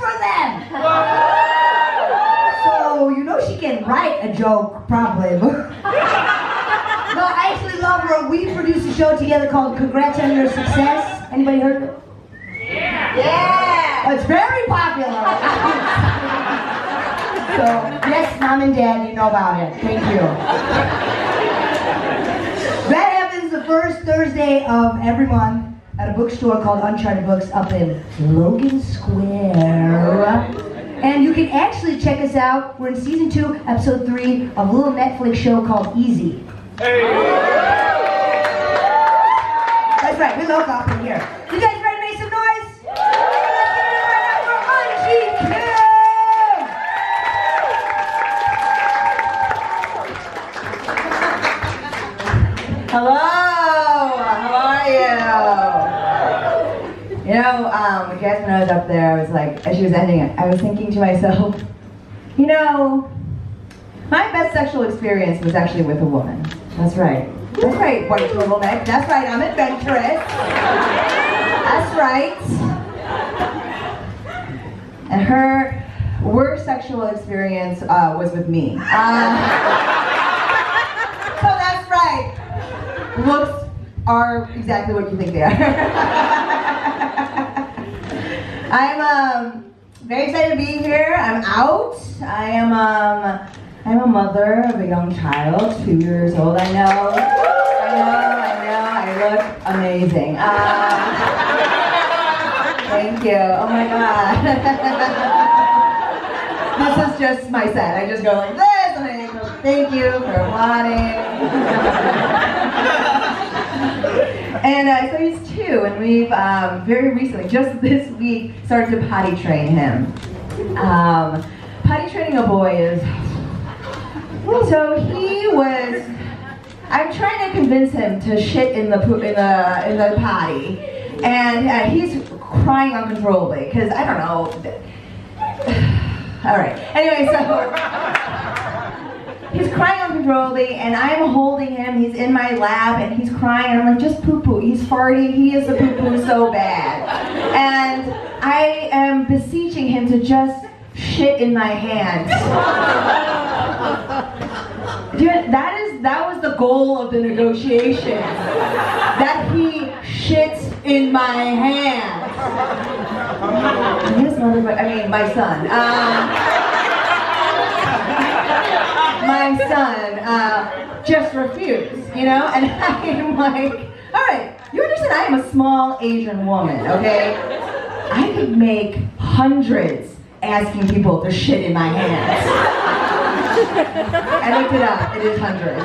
for them. So you know she can write a joke, probably. No, I actually love her. We produced a show together called Congrats on Your Success. Anybody heard of it? Yeah. It's very popular. So, yes, Mom and Dad, you know about it. Thank you. That happens the first Thursday of every month at a bookstore called Uncharted Books up in Logan Square. And you can actually check us out. We're in season 2, episode 3 of a little Netflix show called Easy. Hey. That's right, we're local up in here. You guys ready to make some noise? Let's give it right now for Eunji. Hello, how are you? You know, I guess when I was up there, I was like, as she was ending it, I was thinking to myself, you know, my best sexual experience was actually with a woman. That's right, white turtleneck. That's right, I'm adventurous. That's right. And her worst sexual experience was with me. So that's right. Looks are exactly what you think they are. I'm very excited to be here. I'm out. I'm a mother of a young child, 2 years old. I know. I look amazing. Thank you. Oh my God. This is just my set. I just go like this, and I go, thank you for applauding. And so he's 2, and we've very recently, just this week, started to potty train him. Potty training a boy is, so I'm trying to convince him to shit in the potty, and he's crying uncontrollably, because I don't know. All right, anyway, so he's crying uncontrollably, and I'm holding him. He's in my lap, and he's crying, and I'm like, just poo-poo. He's farting. He is a poo-poo so bad. And I am beseeching him to just shit in my hand. Dude, that was the goal of the negotiation. That he shits in my hand. My son. My son just refused, you know? And I'm like, all right, you understand I am a small Asian woman, okay? I could make hundreds asking people to shit in my hands. I looked it up, it is hundreds.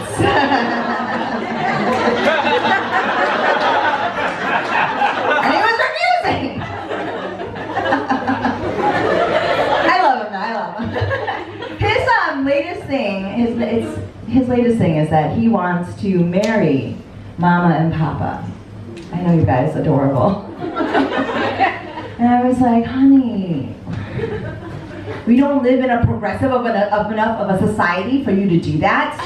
And he was refusing! I love him. His latest thing is that he wants to marry Mama and Papa. I know you guys, adorable. And I was like, honey, we don't live in a progressive enough of a society for you to do that.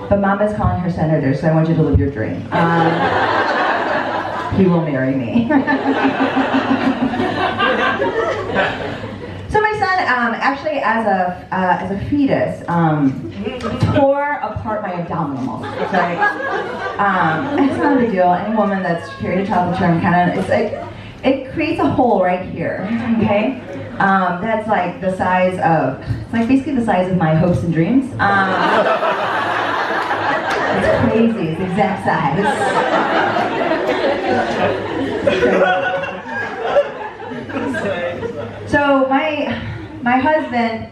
But Mama's calling her senator, so I want you to live your dream. He will marry me. So my son, actually, as a fetus, tore apart my abdominal muscles. Right? It's not a big deal. Any woman that's carried a child with term it's like it creates a hole right here. Okay, that's like the size of, it's like basically the size of my hopes and dreams. It's crazy. It's the exact size. So my husband.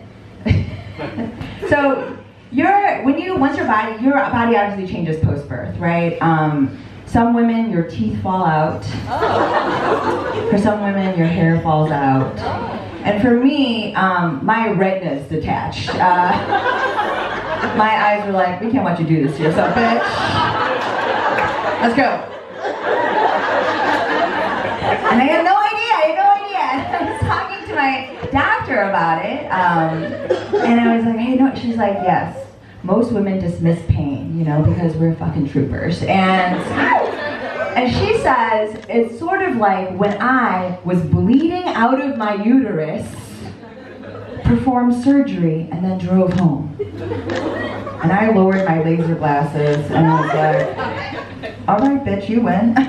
So your body obviously changes post-birth, right? Some women, your teeth fall out. For some women, your hair falls out. And for me, my retina's detached. My eyes were like, we can't watch you do this to yourself, bitch. Let's go. And I had no idea. I was talking to my doctor about it, and I was like, hey, no. She's like, yes, most women dismiss pain, because we're fucking troopers. And And she says it's sort of like when I was bleeding out of my uterus, performed surgery, and then drove home. And I lowered my laser glasses and I was like, all right, bitch, you win. So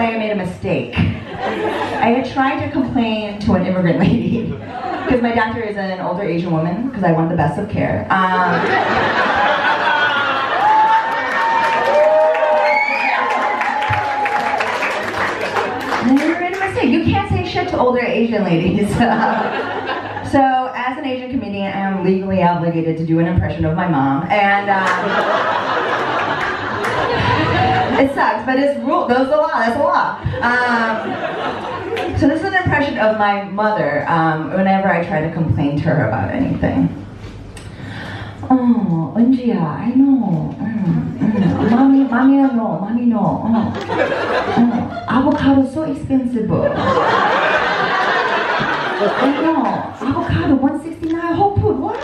I made a mistake. I had tried to complain to an immigrant lady because my doctor is an older Asian woman because I want the best of care. And I made a mistake. You can't say shit to older Asian ladies. So as an Asian comedian, I am legally obligated to do an impression of my mom, and it sucks, but it's rule. That's the law. That's the law. So this is an impression of my mother whenever I try to complain to her about anything. Oh, Eunji, I know. Mommy, I know. Mommy, no. Avocado so expensive. I know. Avocado 169 whole food. Why?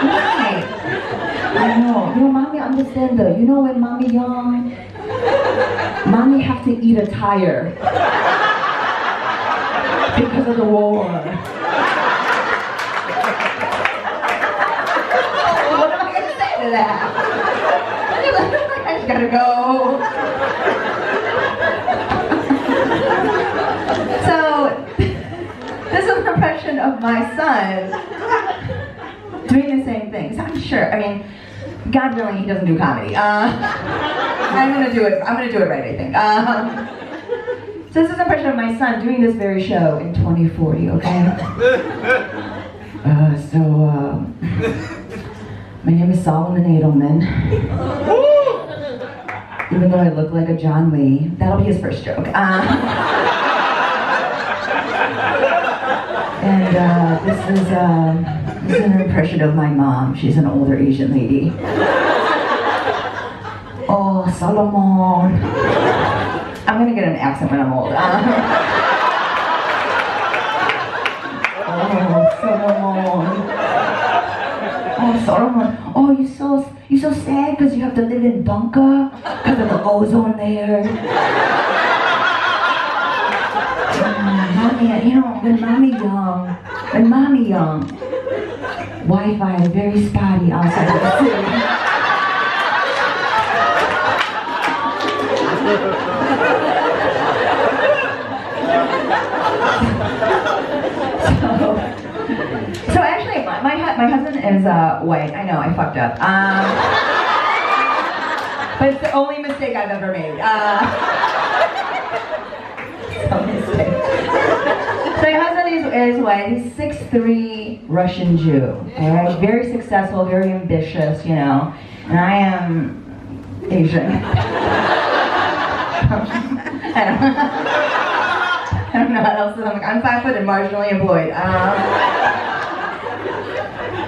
Why? I know. Mommy understand though. When mommy young, mommy have to eat a tire because of the war. What am I gonna say to that? I just gotta go. So, this is an impression of my son doing the same things. I'm sure. I mean, God willing, he doesn't do comedy. I'm gonna do it. I'm gonna do it right, I think. So this is an impression of my son doing this very show in 2040. Okay. My name is Solomon Edelman. Even though I look like a John Lee, that'll be his first joke. This is an impression of my mom. She's an older Asian lady. Oh, Solomon. I'm gonna get an accent when I'm old. Oh, Solomon. Oh, Solomon. Oh, you're so sad because you have to live in bunker because of the ozone layer. Mommy, when mommy young, Wi-Fi is very spotty outside of the city. So actually, my husband is white. I know, I fucked up. But it's the only mistake I've ever made. So my husband is white. He's 6'3" Russian Jew. All right, very successful, very ambitious, and I am Asian. I don't know what else. I'm 5 foot and marginally employed.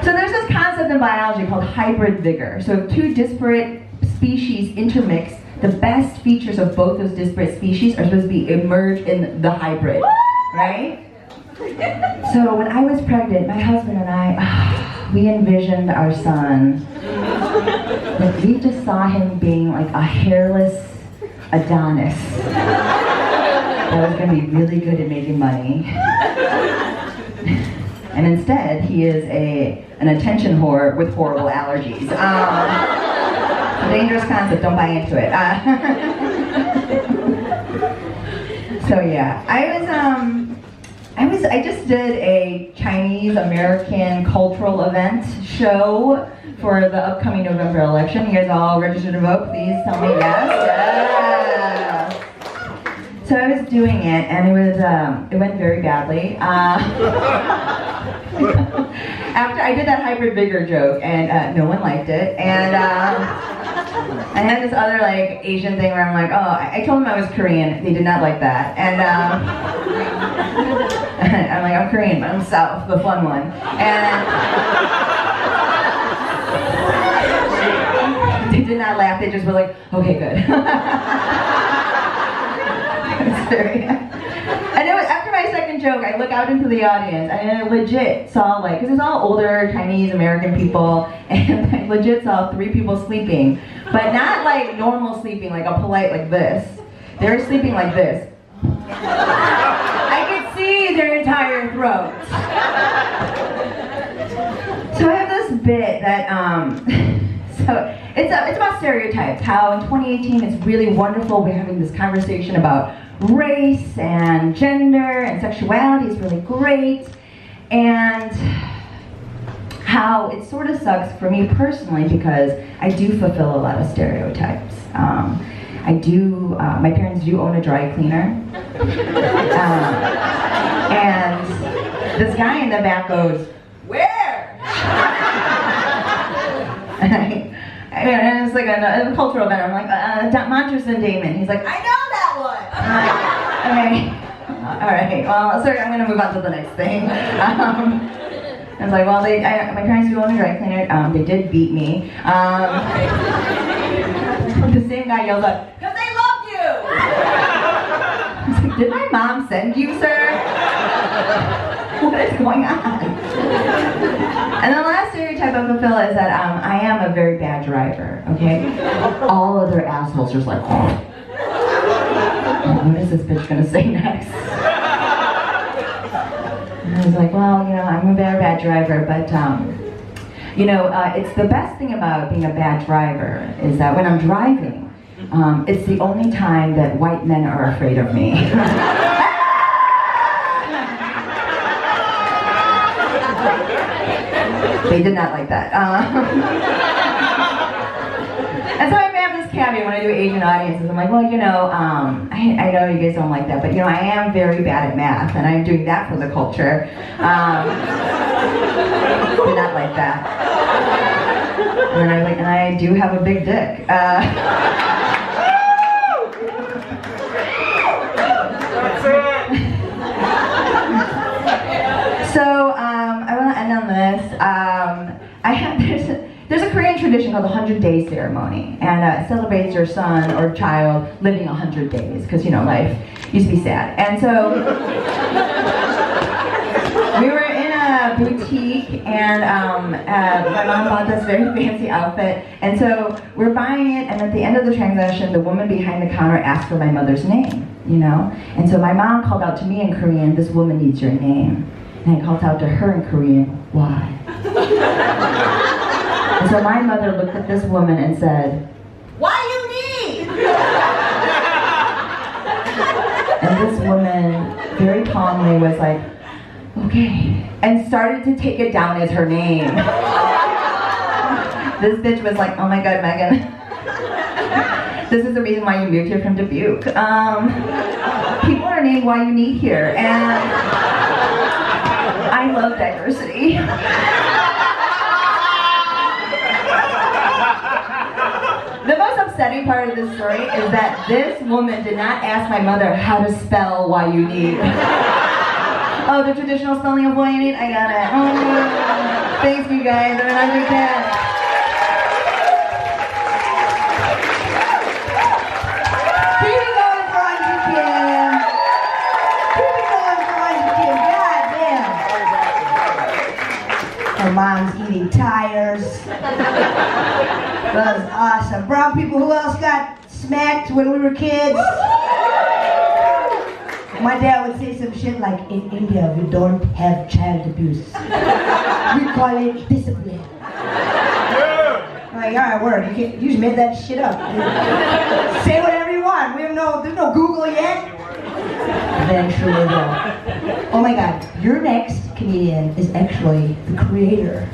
So there's this concept in biology called hybrid vigor. So if two disparate species intermix, the best features of both those disparate species are supposed to be emerge in the hybrid, right? So when I was pregnant, my husband and I, we envisioned our son. Like we just saw him being like a hairless Adonis that was going to be really good at making money. And instead, he is an attention whore with horrible allergies. Dangerous concept, don't buy into it. So yeah, I just did a Chinese American cultural event show for the upcoming November election. You guys all registered to vote? Please tell me yes. Yes. So I was doing it, and it went very badly. After I did that hybrid vigor joke, and no one liked it, and I had this other like Asian thing where I'm like, oh, I told them I was Korean. They did not like that, and I'm like, I'm Korean, but I'm South, the fun one, and they did not laugh. They just were like, okay, good. very. And it was after my second joke, I look out into the audience and I legit saw like, because it's all older Chinese American people, and I legit saw 3 people sleeping, but not like normal sleeping, like a polite like this. They were sleeping like this. I could see their entire throat. So I have this bit that, so it's about stereotypes, how in 2018 it's really wonderful we're having this conversation about race and gender and sexuality is really great, and how it sort of sucks for me personally because I do fulfill a lot of stereotypes. My parents do own a dry cleaner. And this guy in the back goes, "Where?" And it's like a cultural event. I'm like, Montrose and Damon. He's like, "I know that one." I'm like, okay, all right. Well, sorry, I'm gonna move on to the next thing. I was like, well, my parents do own a dry cleaner. They did beat me. The same guy yelled up, "Because they love you!" I was like, did my mom send you, sir? What is going on? And the last stereotype I fulfill is that I am a very bad driver, okay? All other assholes are just like, oh, what is this bitch gonna say next? And I was like, well, I'm a very bad driver, but it's the best thing about being a bad driver is that when I'm driving, it's the only time that white men are afraid of me. They did not like that. And so I have this caveat when I do Asian audiences. I'm like, well, I know you guys don't like that, but I am very bad at math, and I'm doing that for the culture. Did not like that. And I'm like, and I do have a big dick. So I want to end on this. There's a Korean tradition called the 100-day ceremony, and it celebrates your son or child living 100 days, because life used to be sad. And so we were in a boutique, and my mom bought this very fancy outfit, and so we're buying it, and at the end of the transaction, the woman behind the counter asked for my mother's name, And so my mom called out to me in Korean, "This woman needs your name." And I called out to her in Korean, "Why?" And so my mother looked at this woman and said, "Why you need?" And this woman very calmly was like, "Okay," and started to take it down as her name. This bitch was like, "Oh my God, Megan, this is the reason why you moved here from Dubuque. People are named why you need here, and I love diversity." The most upsetting part of this story is that this woman did not ask my mother how to spell "why you need." Oh, the traditional spelling of "why you need"? I got it. Thanks, you guys. Have a nice weekend. Keep it going for Eunji Kim. Keep it going for Eunji Kim. God damn. Her mom's eating tires. That was awesome. Brown people, who else got smacked when we were kids? My dad would say some shit like, "In India, we don't have child abuse. We call it discipline." I'm like, all right, word. You just made that shit up. Say whatever you want. There's no Google yet. Eventually, though. Oh my God, your next comedian is actually the creator